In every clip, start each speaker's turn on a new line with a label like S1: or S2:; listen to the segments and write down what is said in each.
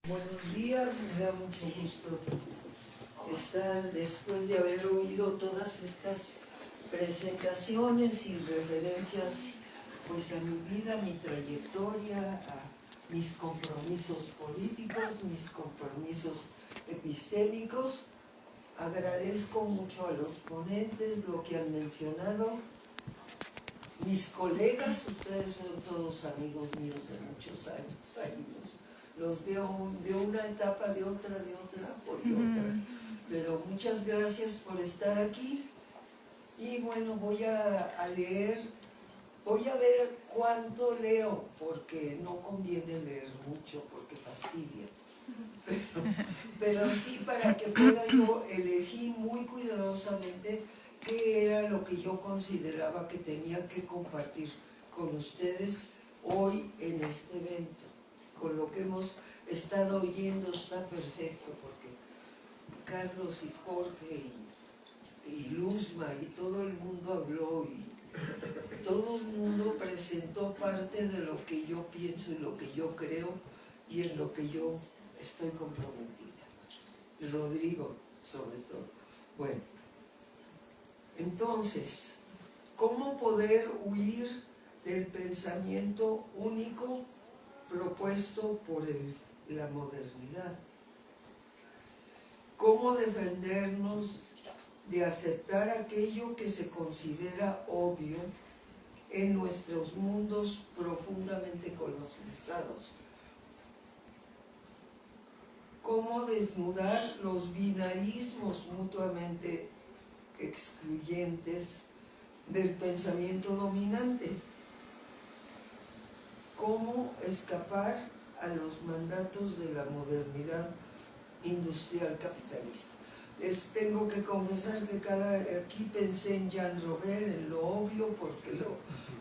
S1: Buenos días, me da mucho gusto estar después de haber oído todas estas presentaciones y referencias pues a mi vida, a mi trayectoria, a mis compromisos políticos, mis compromisos epistémicos. Agradezco mucho a los ponentes lo que han mencionado. Mis colegas, ustedes son todos amigos míos de muchos años, ahí los veo de una etapa, de otra, por otra. Pero muchas gracias por estar aquí. Y bueno, voy a leer, voy a ver cuánto leo, porque no conviene leer mucho, porque fastidia. Pero sí, para que pueda yo elegí muy cuidadosamente qué era lo que yo consideraba que tenía que compartir con ustedes hoy en este evento. Con lo que hemos estado oyendo está perfecto, porque Carlos y Jorge y Luzma y todo el mundo habló y todo el mundo presentó parte de lo que yo pienso y lo que yo creo y en lo que yo estoy comprometida. Rodrigo, sobre todo. Bueno, entonces, ¿cómo poder huir del pensamiento único propuesto por la modernidad? ¿Cómo defendernos de aceptar aquello que se considera obvio en nuestros mundos profundamente colonizados? ¿Cómo desnudar los binarismos mutuamente excluyentes del pensamiento dominante? ¿Cómo escapar a los mandatos de la modernidad industrial capitalista? Les tengo que confesar que aquí pensé en Jean Robert, en lo obvio, porque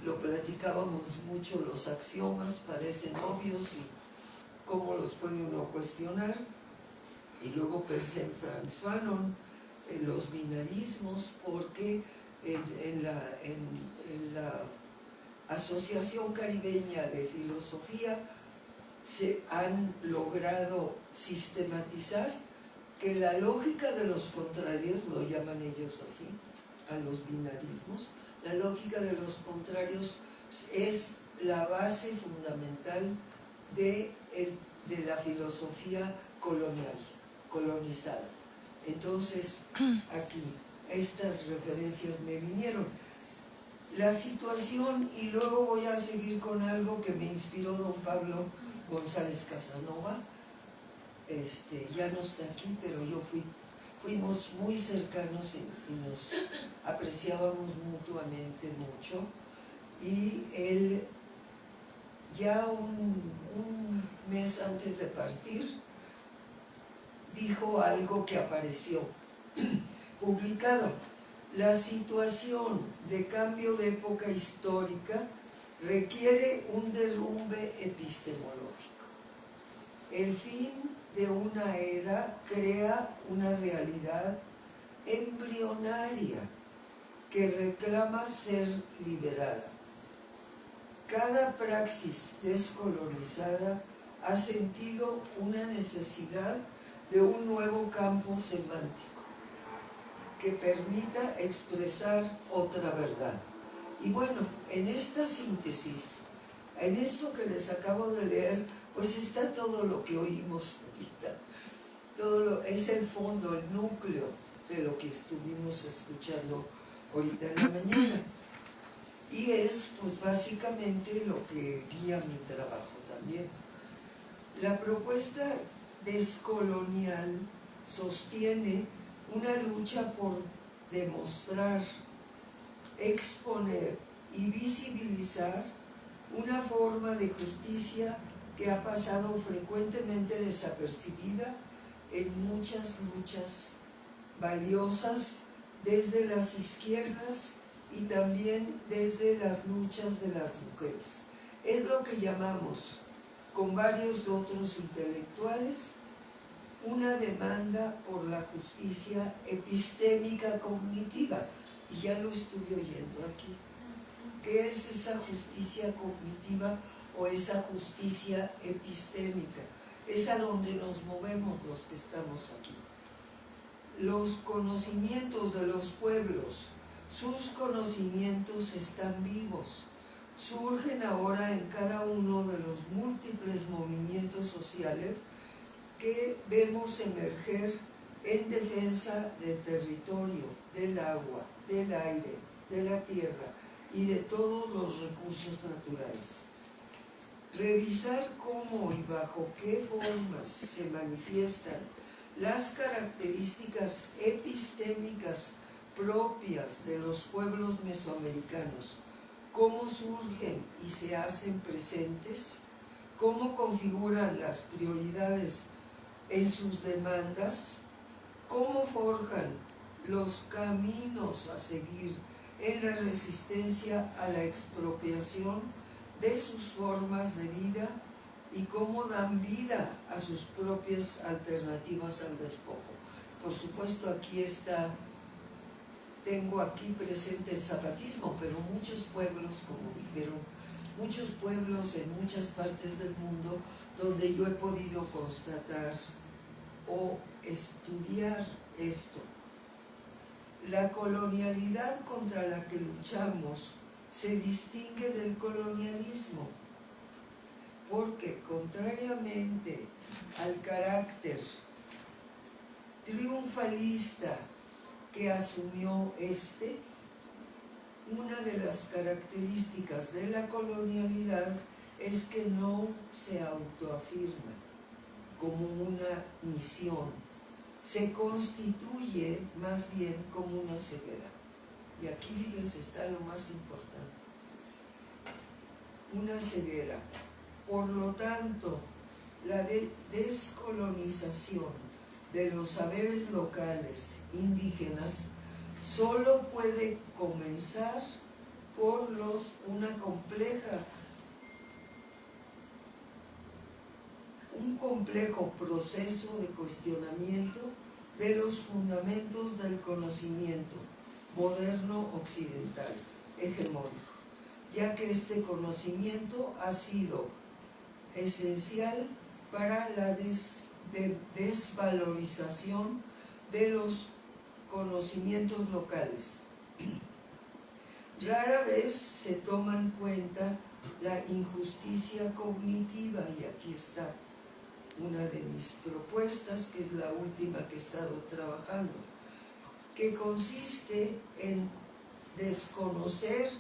S1: lo platicábamos mucho, los axiomas parecen obvios y cómo los puede uno cuestionar. Y luego pensé en Frantz Fanon, en los binarismos, porque en la Asociación Caribeña de Filosofía se han logrado sistematizar que la lógica de los contrarios, lo llaman ellos así, a los binarismos, la lógica de los contrarios es la base fundamental de la filosofía colonizada. Entonces, aquí, estas referencias me vinieron. La situación, y luego voy a seguir con algo que me inspiró don Pablo González Casanova, ya no está aquí, pero fuimos muy cercanos y nos apreciábamos mutuamente mucho, y él ya un mes antes de partir dijo algo que apareció publicado: la situación de cambio de época histórica requiere un derrumbe epistemológico. El fin de una era crea una realidad embrionaria que reclama ser liberada. Cada praxis descolonizada ha sentido una necesidad de un nuevo campo semántico que permita expresar otra verdad. Y bueno, en esta síntesis, en esto que les acabo de leer, pues está todo lo que oímos ahorita. Es el fondo, el núcleo de lo que estuvimos escuchando ahorita en la mañana. Y es, pues básicamente, lo que guía mi trabajo también. La propuesta descolonial sostiene una lucha por demostrar, exponer y visibilizar una forma de justicia que ha pasado frecuentemente desapercibida en muchas luchas valiosas desde las izquierdas y también desde las luchas de las mujeres. Es lo que llamamos, con varios otros intelectuales, una demanda por la justicia epistémica cognitiva. Y ya lo estuve oyendo aquí. ¿Qué es esa justicia cognitiva o esa justicia epistémica? es a donde nos movemos los que estamos aquí. Los conocimientos de los pueblos, sus conocimientos están vivos, surgen ahora en cada uno de los múltiples movimientos sociales que vemos emerger en defensa del territorio, del agua, del aire, de la tierra y de todos los recursos naturales. Revisar cómo y bajo qué formas se manifiestan las características epistémicas propias de los pueblos mesoamericanos, cómo surgen y se hacen presentes, cómo configuran las prioridades en sus demandas, cómo forjan los caminos a seguir en la resistencia a la expropiación de sus formas de vida y cómo dan vida a sus propias alternativas al despojo. Por supuesto, tengo aquí presente el zapatismo, pero muchos pueblos, como dijeron, muchos pueblos en muchas partes del mundo donde yo he podido constatar o estudiar esto. La colonialidad contra la que luchamos se distingue del colonialismo, porque contrariamente al carácter triunfalista que asumió una de las características de la colonialidad es que no se autoafirma como una misión, se constituye más bien como una ceguera. Y aquí, fíjense, está lo más importante. Una ceguera. Por lo tanto, la descolonización de los saberes locales indígenas solo puede comenzar por un complejo proceso de cuestionamiento de los fundamentos del conocimiento moderno occidental, hegemónico, ya que este conocimiento ha sido esencial para la desvalorización de los conocimientos locales. Rara vez se toma en cuenta la injusticia cognitiva, y aquí está una de mis propuestas, que es la última que he estado trabajando, que consiste en desconocer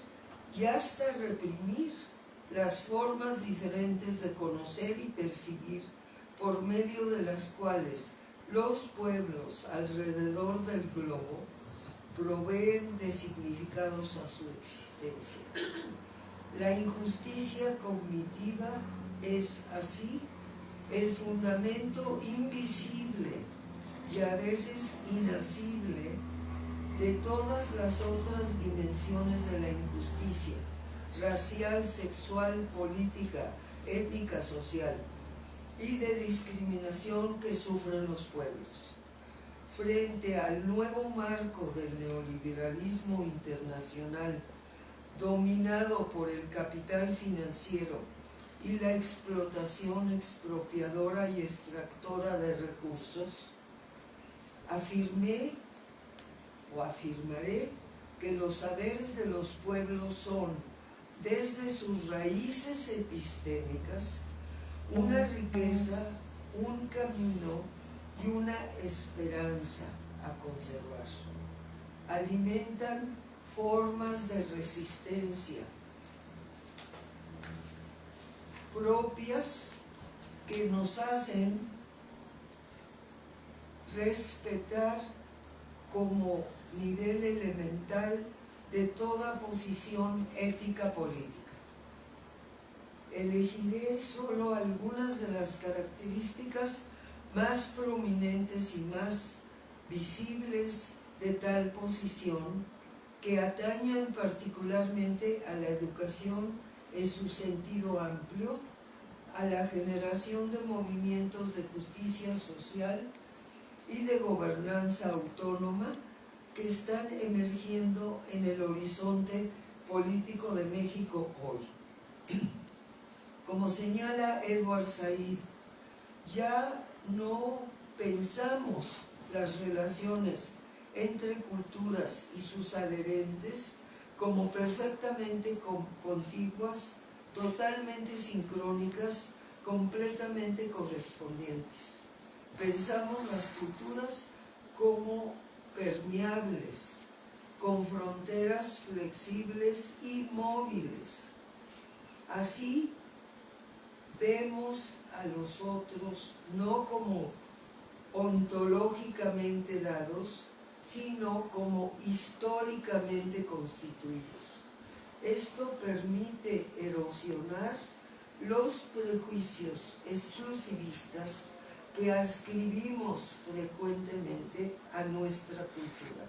S1: y hasta reprimir las formas diferentes de conocer y percibir por medio de las cuales los pueblos alrededor del globo proveen de significados a su existencia. La injusticia cognitiva es así el fundamento invisible y a veces inasible de todas las otras dimensiones de la injusticia, racial, sexual, política, étnica, social, y de discriminación que sufren los pueblos. Frente al nuevo marco del neoliberalismo internacional, dominado por el capital financiero y la explotación expropiadora y extractora de recursos, afirmaré que los saberes de los pueblos son, desde sus raíces epistémicas, una riqueza, un camino y una esperanza a conservar. Alimentan formas de resistencia propias que nos hacen respetar como nivel elemental de toda posición ética política. Elegiré solo algunas de las características más prominentes y más visibles de tal posición, que atañen particularmente a la educación en su sentido amplio, a la generación de movimientos de justicia social y de gobernanza autónoma que están emergiendo en el horizonte político de México hoy. Como señala Edward Said, Ya no pensamos las relaciones entre culturas y sus adherentes como perfectamente contiguas, totalmente sincrónicas, completamente correspondientes. Pensamos las culturas como permeables, con fronteras flexibles y móviles. Así vemos a los otros no como ontológicamente dados, sino como históricamente constituidos. Esto permite erosionar los prejuicios exclusivistas que adscribimos frecuentemente a nuestra cultura.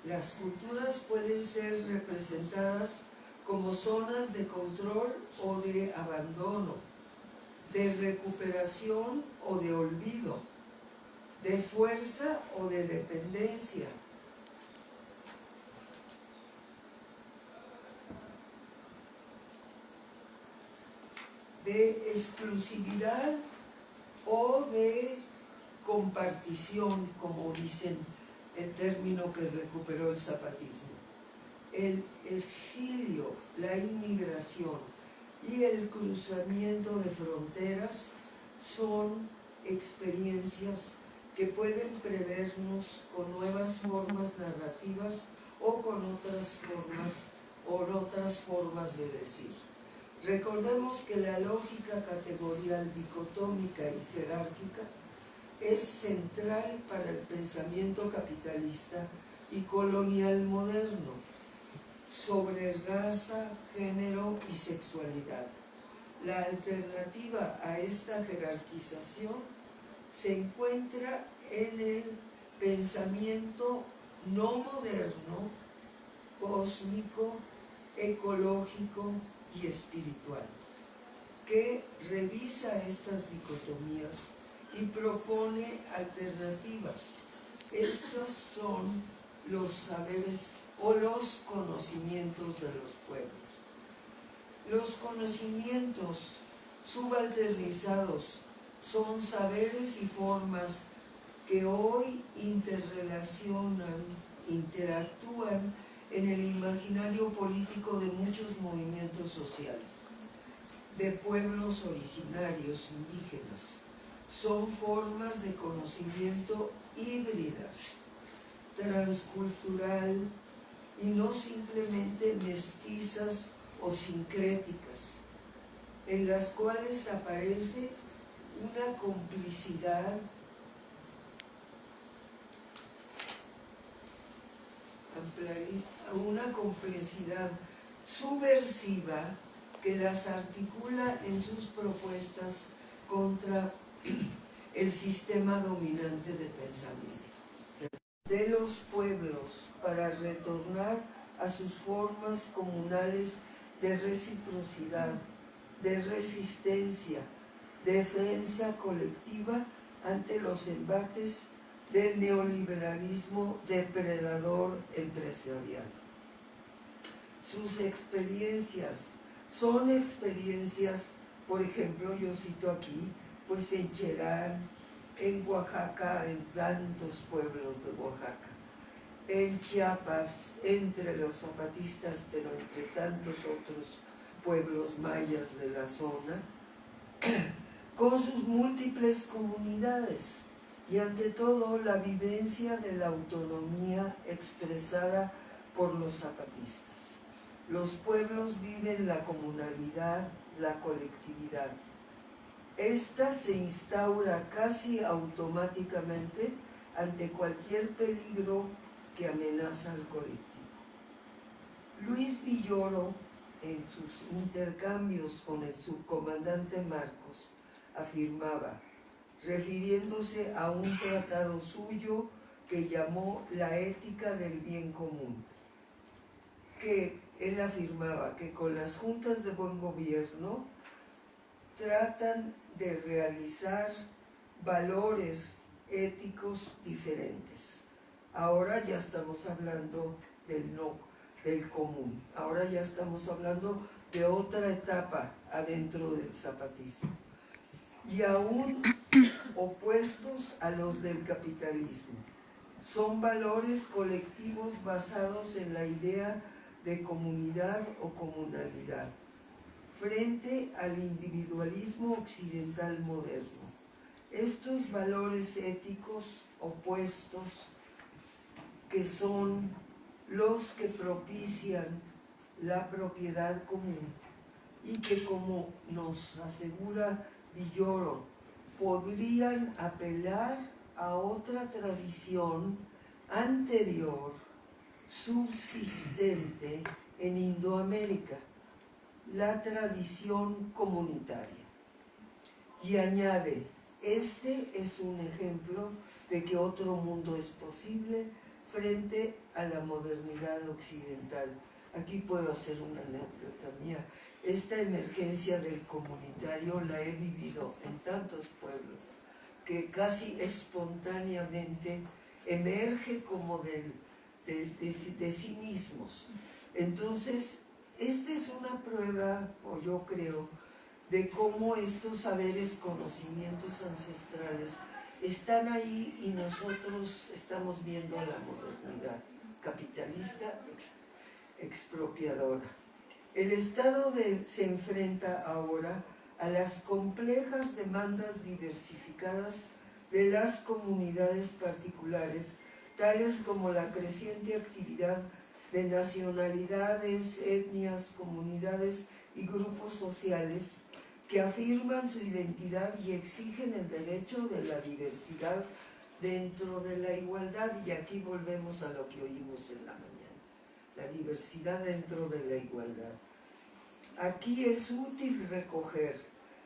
S1: Las culturas pueden ser representadas como zonas de control o de abandono, de recuperación o de olvido, de fuerza o de dependencia, de exclusividad o de compartición, como dicen el término que recuperó el zapatismo. El exilio, la inmigración y el cruzamiento de fronteras son experiencias que pueden prevernos con nuevas formas narrativas o con otras formas de decir. Recordemos que la lógica categorial dicotómica y jerárquica es central para el pensamiento capitalista y colonial moderno sobre raza, género y sexualidad. La alternativa a esta jerarquización se encuentra en el pensamiento no moderno, cósmico, ecológico y espiritual, que revisa estas dicotomías y propone alternativas. Estas son los saberes o los conocimientos de los pueblos. Los conocimientos subalternizados son saberes y formas que hoy interactúan en el imaginario político de muchos movimientos sociales, de pueblos originarios indígenas. Son formas de conocimiento híbridas, transcultural y no simplemente mestizas o sincréticas, en las cuales aparece una complejidad subversiva que las articula en sus propuestas contra el sistema dominante de pensamiento de los pueblos para retornar a sus formas comunales de reciprocidad, de resistencia, defensa colectiva ante los embates del neoliberalismo depredador empresarial. Sus experiencias son experiencias, por ejemplo, yo cito aquí, pues en Cherán, en Oaxaca, en tantos pueblos de Oaxaca, en Chiapas, entre los zapatistas, pero entre tantos otros pueblos mayas de la zona, con sus múltiples comunidades y ante todo la vivencia de la autonomía expresada por los zapatistas. Los pueblos viven la comunalidad, la colectividad. Esta se instaura casi automáticamente ante cualquier peligro que amenaza al colectivo. Luis Villoro, en sus intercambios con el subcomandante Marcos, afirmaba, refiriéndose a un tratado suyo que llamó La ética del bien común, que él afirmaba que con las juntas de buen gobierno tratan de realizar valores éticos diferentes. Ahora ya estamos hablando del común. Ahora ya estamos hablando de otra etapa adentro del zapatismo. y aún opuestos a los del capitalismo. Son valores colectivos basados en la idea de comunidad o comunalidad, frente al individualismo occidental moderno. Estos valores éticos opuestos, que son los que propician la propiedad común y que, como nos asegura Villoro, podrían apelar a otra tradición anterior subsistente en Indoamérica, la tradición comunitaria. Y añade, este es un ejemplo de que otro mundo es posible frente a la modernidad occidental. Aquí puedo hacer una anécdota mía. Esta emergencia del comunitario la he vivido en tantos pueblos que casi espontáneamente emerge como de sí mismos. Entonces, esta es una prueba, o yo creo, de cómo estos saberes, conocimientos ancestrales están ahí y nosotros estamos viendo la modernidad capitalista expropiadora. El Estado se enfrenta ahora a las complejas demandas diversificadas de las comunidades particulares, tales como la creciente actividad de nacionalidades, etnias, comunidades y grupos sociales que afirman su identidad y exigen el derecho de la diversidad dentro de la igualdad. Y aquí volvemos a lo que oímos en la mañana, la diversidad dentro de la igualdad. Aquí es útil recoger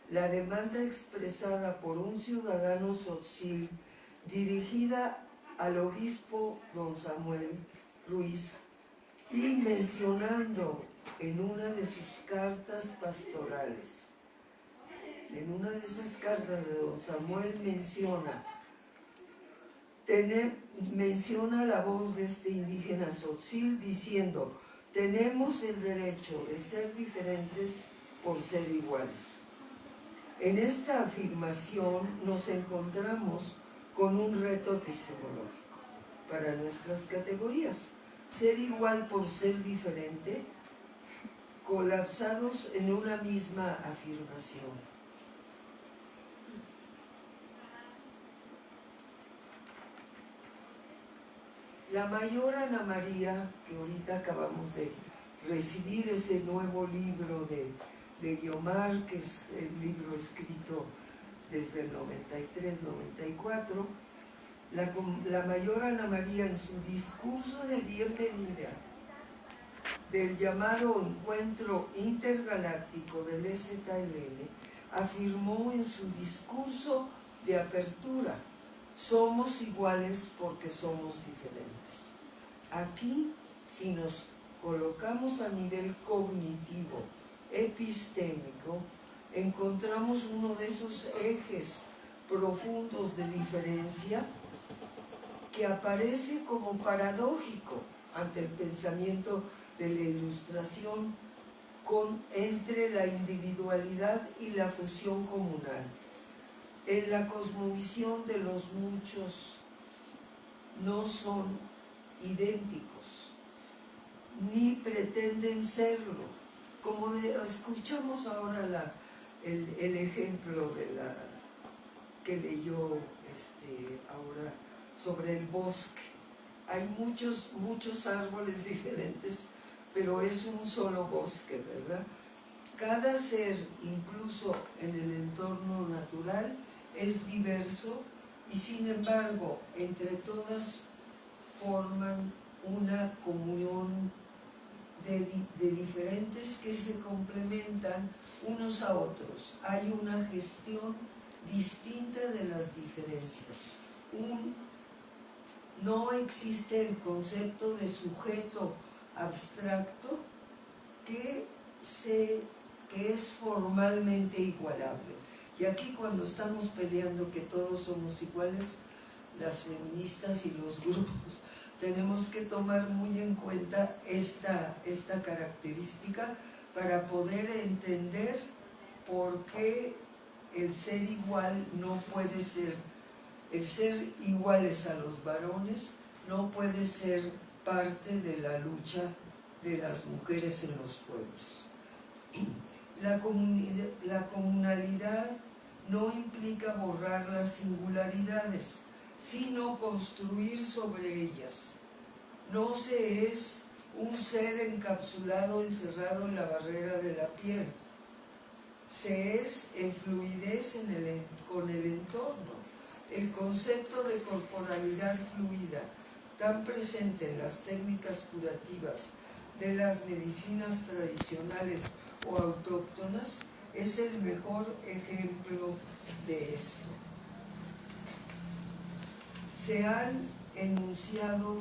S1: la demanda expresada por un ciudadano tzotzil dirigida al obispo don Samuel Ruiz y mencionando en una de sus cartas pastorales. En una de esas cartas de don Samuel menciona la voz de este indígena tzotzil diciendo: tenemos el derecho de ser diferentes por ser iguales. En esta afirmación nos encontramos con un reto epistemológico para nuestras categorías. Ser igual por ser diferente, colapsados en una misma afirmación. La mayor Ana María, que ahorita acabamos de recibir ese nuevo libro de Guiomar, que es el libro escrito desde el 93-94, la mayor Ana María, en su discurso de bienvenida del llamado Encuentro Intergaláctico del EZLN, afirmó en su discurso de apertura: somos iguales porque somos diferentes. Aquí, si nos colocamos a nivel cognitivo, epistémico, encontramos uno de esos ejes profundos de diferencia que aparece como paradójico ante el pensamiento de la Ilustración entre la individualidad y la fusión comunal. En la cosmovisión de los muchos no son idénticos, ni pretenden serlo. Como escuchamos ahora el ejemplo que leyó ahora sobre el bosque. Hay muchos árboles diferentes, pero es un solo bosque, ¿verdad? Cada ser, incluso en el entorno natural, es diverso y sin embargo entre todas forman una comunión de diferentes que se complementan unos a otros. Hay una gestión distinta de las diferencias. No existe el concepto de sujeto abstracto que es formalmente igualable. Y aquí, cuando estamos peleando que todos somos iguales, las feministas y los grupos, tenemos que tomar muy en cuenta esta característica para poder entender por qué el ser igual no puede ser, el ser iguales a los varones no puede ser parte de la lucha de las mujeres en los pueblos. La comunalidad no implica borrar las singularidades, sino construir sobre ellas. No se es un ser encapsulado, encerrado en la barrera de la piel. Se es en fluidez con el entorno. El concepto de corporalidad fluida, tan presente en las técnicas curativas de las medicinas tradicionales o autóctonas, es el mejor ejemplo de esto. Se han enunciado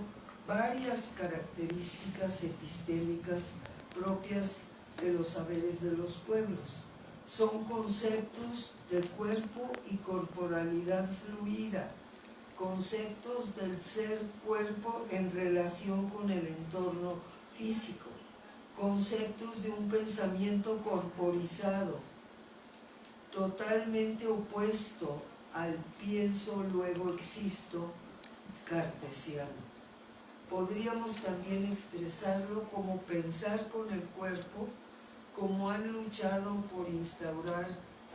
S1: varias características epistémicas propias de los saberes de los pueblos. Son conceptos de cuerpo y corporalidad fluida, conceptos del ser cuerpo en relación con el entorno físico, conceptos de un pensamiento corporizado, totalmente opuesto al pienso luego existo cartesiano. Podríamos también expresarlo como pensar con el cuerpo, como han luchado por instaurar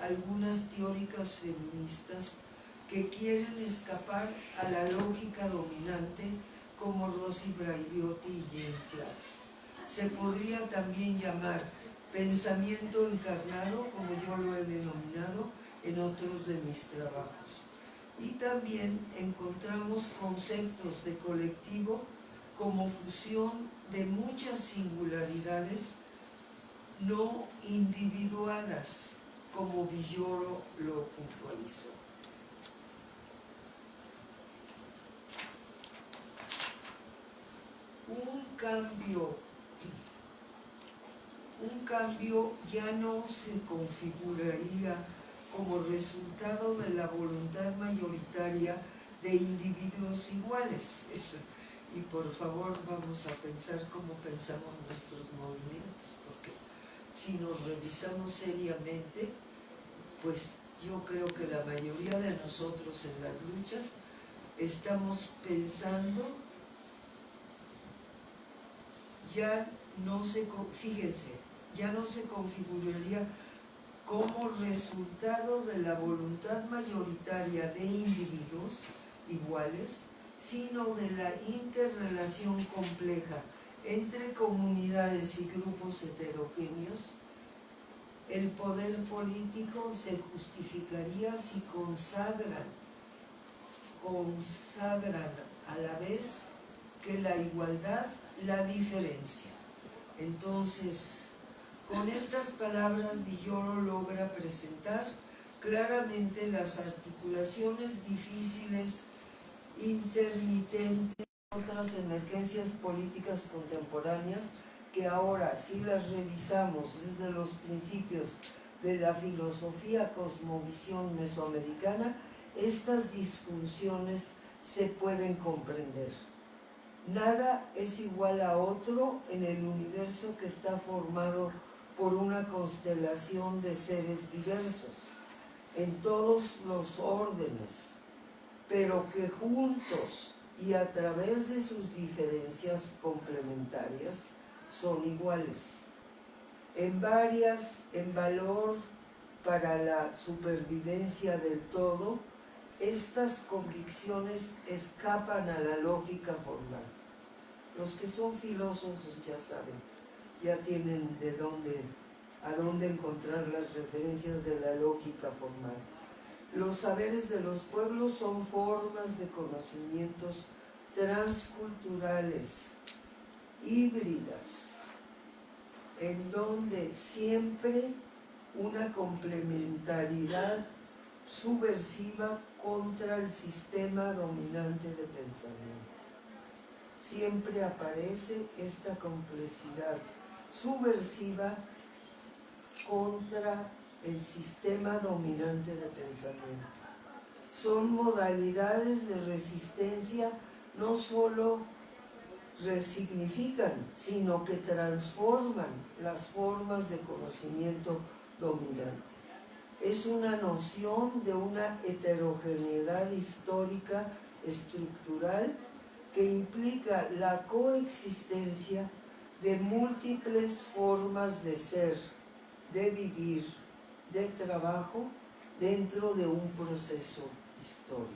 S1: algunas teóricas feministas que quieren escapar a la lógica dominante, como Rosy Braidotti y Jane Flax. Se podría también llamar pensamiento encarnado, como yo lo he denominado en otros de mis trabajos. Y también encontramos conceptos de colectivo como fusión de muchas singularidades no individuadas, como Villoro lo puntualizó. Un cambio ya no se configuraría como resultado de la voluntad mayoritaria de individuos iguales. Y por favor vamos a pensar cómo pensamos nuestros movimientos, porque si nos revisamos seriamente, pues yo creo que la mayoría de nosotros en las luchas estamos pensando, fíjense, ya no se configuraría como resultado de la voluntad mayoritaria de individuos iguales, sino de la interrelación compleja entre comunidades y grupos heterogéneos. El poder político se justificaría si consagran a la vez que la igualdad la diferencia. Entonces, con estas palabras Villoro logra presentar claramente las articulaciones difíciles, intermitentes, otras emergencias políticas contemporáneas que ahora, si las revisamos desde los principios de la filosofía cosmovisión mesoamericana, estas disfunciones se pueden comprender. Nada es igual a otro en el universo que está formado por una constelación de seres diversos, en todos los órdenes, pero que juntos y a través de sus diferencias complementarias son iguales. En valor para la supervivencia del todo, estas convicciones escapan a la lógica formal. Los que son filósofos ya saben, ya tienen a dónde encontrar las referencias de la lógica formal. Los saberes de los pueblos son formas de conocimientos transculturales, híbridas, en donde siempre una complementariedad subversiva contra el sistema dominante de pensamiento. Siempre aparece esta complejidad subversiva contra el sistema dominante de pensamiento. Son modalidades de resistencia, no solo resignifican, sino que transforman las formas de conocimiento dominante. es una noción de una heterogeneidad histórica estructural que implica la coexistencia de múltiples formas de ser, de vivir, de trabajo dentro de un proceso histórico.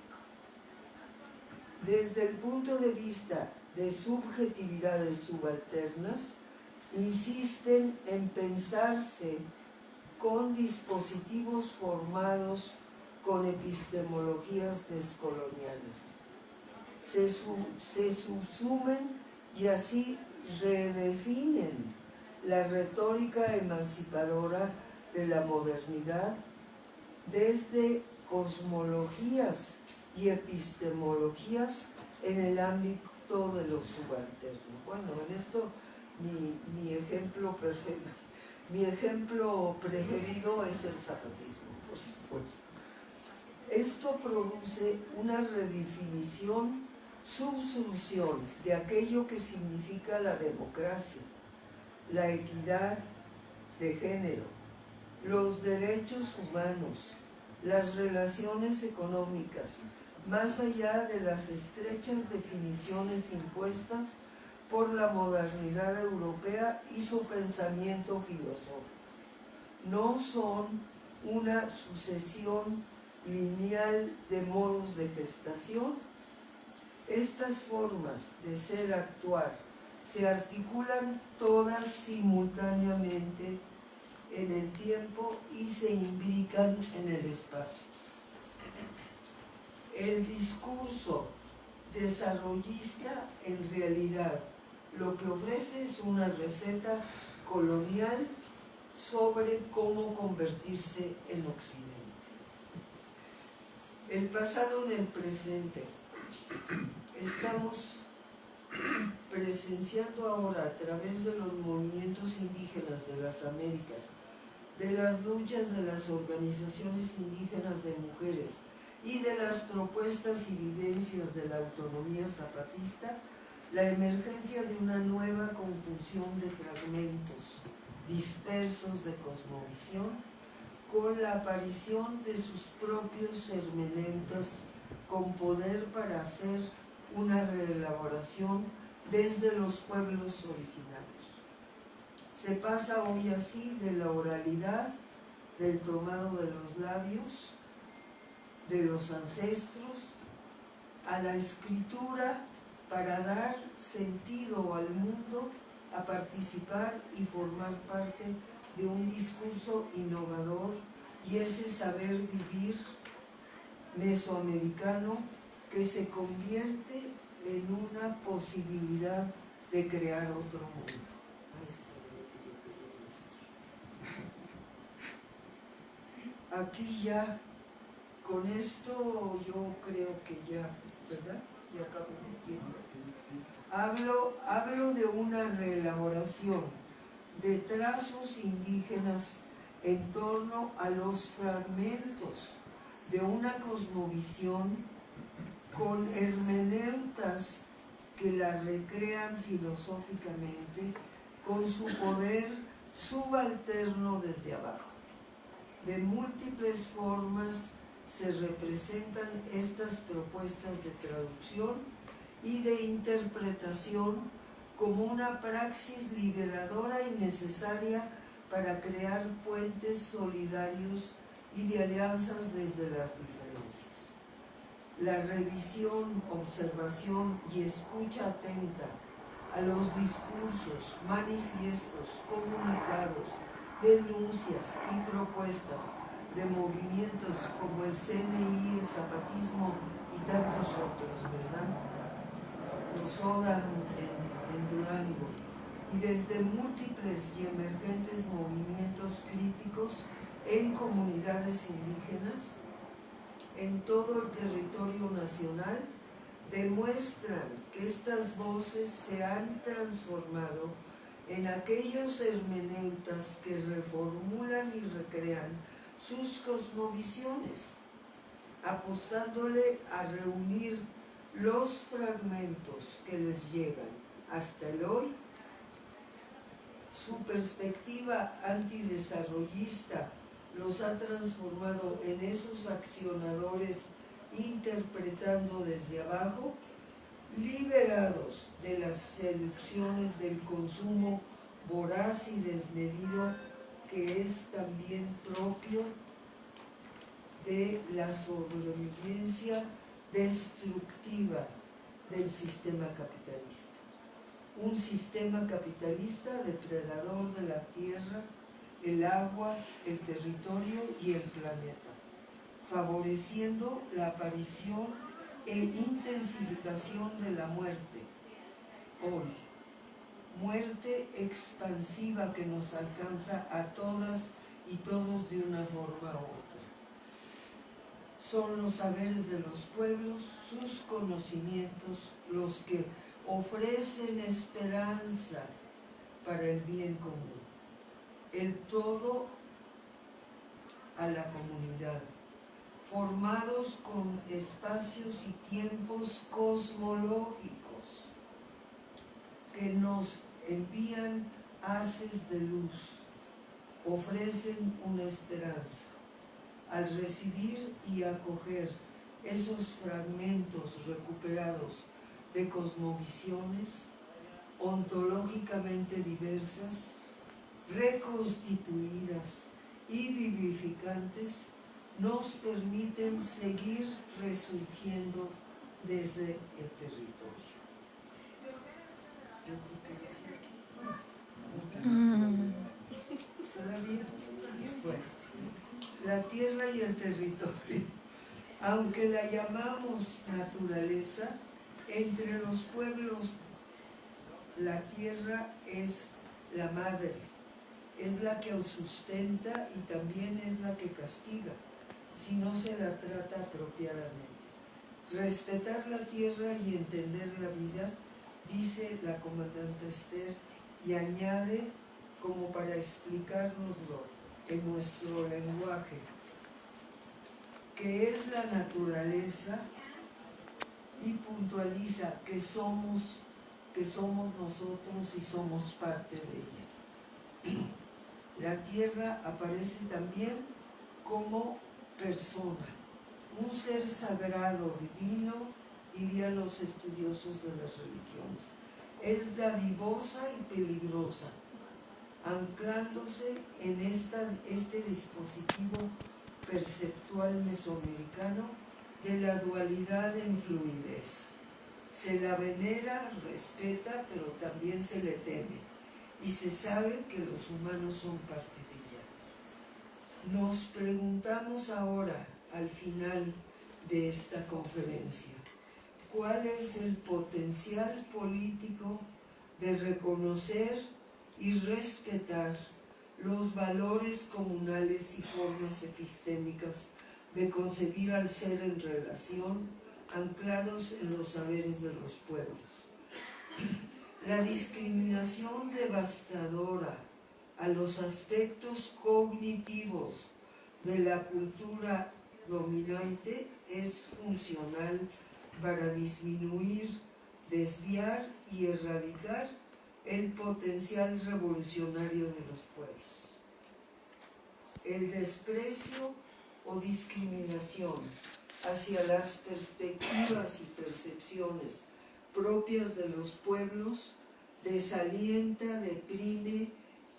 S1: Desde el punto de vista de subjetividades subalternas, insisten en pensarse con dispositivos formados con epistemologías descoloniales. Se subsumen y así redefinen la retórica emancipadora de la modernidad desde cosmologías y epistemologías en el ámbito de lo subalterno. Bueno, en esto mi ejemplo preferido es el zapatismo, por supuesto. Esto produce una redefinición, subsolución de aquello que significa la democracia, la equidad de género, los derechos humanos, las relaciones económicas, más allá de las estrechas definiciones impuestas por la modernidad europea y su pensamiento filosófico. No son una sucesión lineal de modos de gestación. Estas formas de ser, actuar, se articulan todas simultáneamente en el tiempo y se imbrican en el espacio. El discurso desarrollista en realidad lo que ofrece es una receta colonial sobre cómo convertirse en Occidente. El pasado en el presente. Estamos presenciando ahora a través de los movimientos indígenas de las Américas, de las luchas de las organizaciones indígenas de mujeres y de las propuestas y vivencias de la autonomía zapatista, la emergencia de una nueva conjunción de fragmentos dispersos de cosmovisión, con la aparición de sus propios hermeneutas con poder para hacer una reelaboración desde los pueblos originarios. Se pasa hoy así de la oralidad, del tomado de los labios, de los ancestros, a la escritura para dar sentido al mundo, a participar y formar parte de un discurso innovador y ese saber vivir mesoamericano que se convierte en una posibilidad de crear otro mundo. Aquí ya, con esto yo creo que ya, ¿verdad? Ya acabo mi tiempo. Hablo de una reelaboración de trazos indígenas en torno a los fragmentos de una cosmovisión con hermeneutas que la recrean filosóficamente con su poder subalterno desde abajo. De múltiples formas se representan estas propuestas de traducción y de interpretación como una praxis liberadora y necesaria para crear puentes solidarios y de alianzas desde las diferencias. La revisión, observación y escucha atenta a los discursos, manifiestos, comunicados, denuncias y propuestas de movimientos como el CNI, el zapatismo y tantos otros, ¿verdad? Los ODAN en Durango, y desde múltiples y emergentes movimientos críticos en comunidades indígenas, en todo el territorio nacional, demuestran que estas voces se han transformado en aquellos hermeneutas que reformulan y recrean sus cosmovisiones, apostándole a reunir los fragmentos que les llegan hasta el hoy. Su perspectiva antidesarrollista los ha transformado en esos accionadores interpretando desde abajo, liberados de las seducciones del consumo voraz y desmedido que es también propio de la sobrevivencia destructiva del sistema capitalista. Un sistema capitalista depredador de la tierra, el agua, el territorio y el planeta, favoreciendo la aparición e intensificación de la muerte. Hoy, muerte expansiva que nos alcanza a todas y todos de una forma u otra. Son los saberes de los pueblos, sus conocimientos, los que ofrecen esperanza para el bien común, el todo a la comunidad, formados con espacios y tiempos cosmológicos que nos envían haces de luz, ofrecen una esperanza. Al recibir y acoger esos fragmentos recuperados de cosmovisiones ontológicamente diversas, reconstituidas y vivificantes, nos permiten seguir resurgiendo desde el territorio. Yo creo que ya sé aquí. ¿Todavía? Bueno, la tierra y el territorio. Aunque la llamamos naturaleza, entre los pueblos la tierra es la madre, es la que os sustenta y también es la que castiga, si no se la trata apropiadamente. Respetar la tierra y entender la vida, dice la comandante Esther, y añade, como para explicárnoslo en nuestro lenguaje, que es la naturaleza, y puntualiza que somos nosotros y somos parte de ella. La tierra aparece también como persona, un ser sagrado, divino, dirían los estudiosos de las religiones. Es dadivosa y peligrosa, anclándose en este dispositivo perceptual mesoamericano de la dualidad en fluidez. Se la venera, respeta, pero también se le teme, y se sabe que los humanos son parte de ella. Nos preguntamos ahora, al final de esta conferencia, ¿cuál es el potencial político de reconocer y respetar los valores comunales y formas epistémicas de concebir al ser en relación, anclados en los saberes de los pueblos? La discriminación devastadora a los aspectos cognitivos de la cultura dominante es funcional para disminuir, desviar y erradicar el potencial revolucionario de los pueblos. El desprecio o discriminación hacia las perspectivas y percepciones propias de los pueblos desalienta, deprime,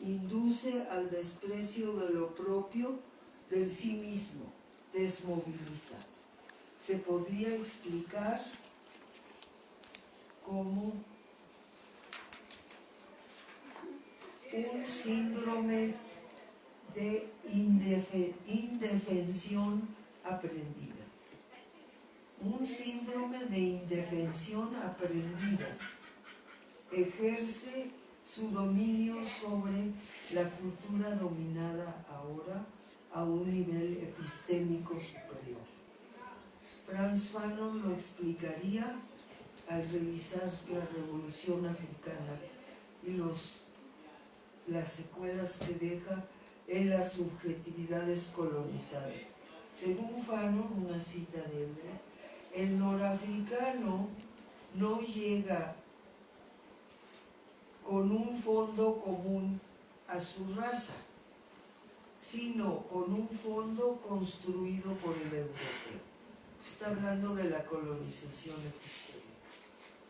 S1: induce al desprecio de lo propio, del sí mismo, desmoviliza. Se podría explicar como un síndrome de indefensión aprendida. Un síndrome de indefensión aprendida ejerce su dominio sobre la cultura dominada ahora a un nivel epistémico superior. Franz Fanon lo explicaría al revisar la Revolución Africana y las secuelas que deja en las subjetividades colonizadas. Según Fanon, una cita de él, el norafricano no llega con un fondo común a su raza, sino con un fondo construido por el europeo. Está hablando de la colonización epistémica,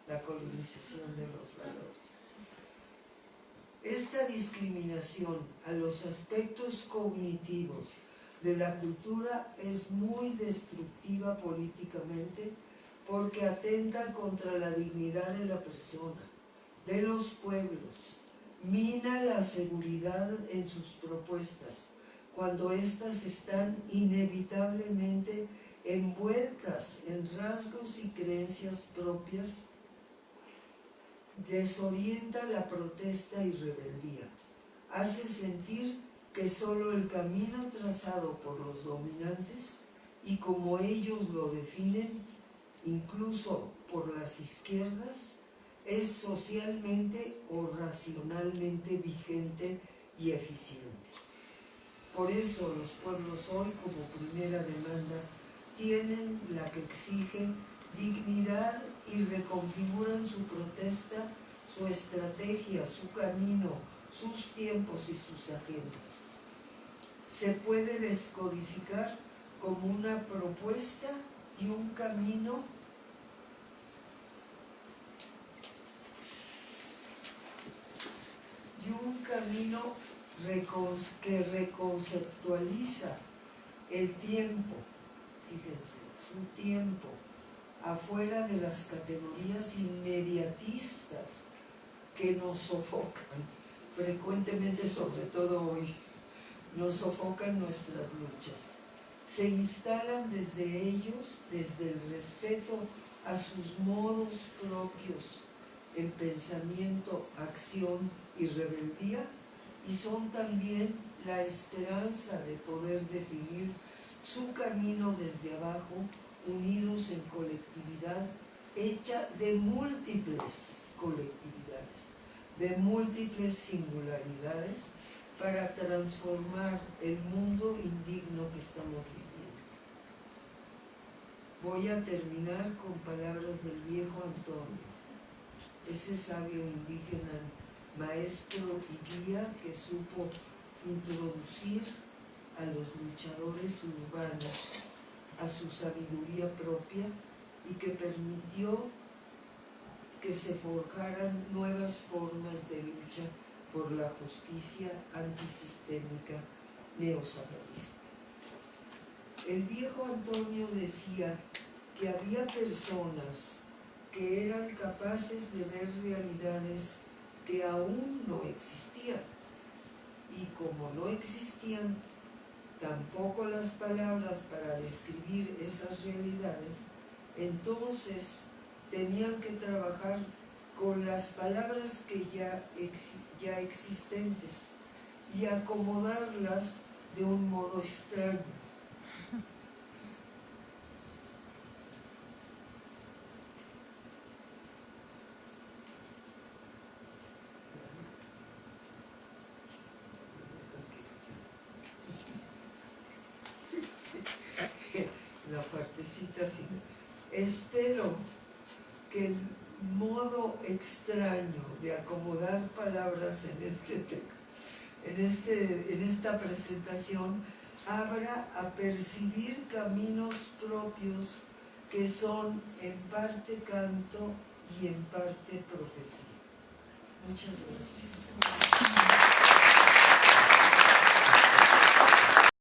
S1: la colonización de los valores. Esta discriminación a los aspectos cognitivos de la cultura es muy destructiva políticamente porque atenta contra la dignidad de la persona, de los pueblos, mina la seguridad en sus propuestas, cuando éstas están inevitablemente envueltas en rasgos y creencias propias, desorienta la protesta y rebeldía, hace sentir que solo el camino trazado por los dominantes y como ellos lo definen, incluso por las izquierdas, es socialmente o racionalmente vigente y eficiente. Por eso los pueblos hoy, como primera demanda, tienen la que exige dignidad y reconfiguran su protesta, su estrategia, su camino, sus tiempos y sus agendas. Se puede descodificar como una propuesta y un camino que reconceptualiza el tiempo, fíjense, su tiempo, afuera de las categorías inmediatistas que nos sofocan, frecuentemente, sobre todo hoy, nos sofocan nuestras luchas. Se instalan desde ellos, desde el respeto a sus modos propios, el pensamiento, acción y rebeldía, y son también la esperanza de poder definir su camino desde abajo, unidos en colectividad, hecha de múltiples colectividades, de múltiples singularidades, para transformar el mundo indigno que estamos viviendo. Voy a terminar con palabras del viejo Antonio, ese sabio indígena, maestro y guía que supo introducir a los luchadores urbanos a su sabiduría propia y que permitió que se forjaran nuevas formas de lucha por la justicia antisistémica neozapatista. El viejo Antonio decía que había personas que eran capaces de ver realidades que aún no existían, y como no existían tampoco las palabras para describir esas realidades, entonces tenían que trabajar con las palabras que ya existentes y acomodarlas de un modo extraño. La partecita final. Espero que el modo extraño de acomodar palabras en este texto, en esta presentación, abra a percibir caminos propios que son en parte canto y en parte profecía. Muchas gracias.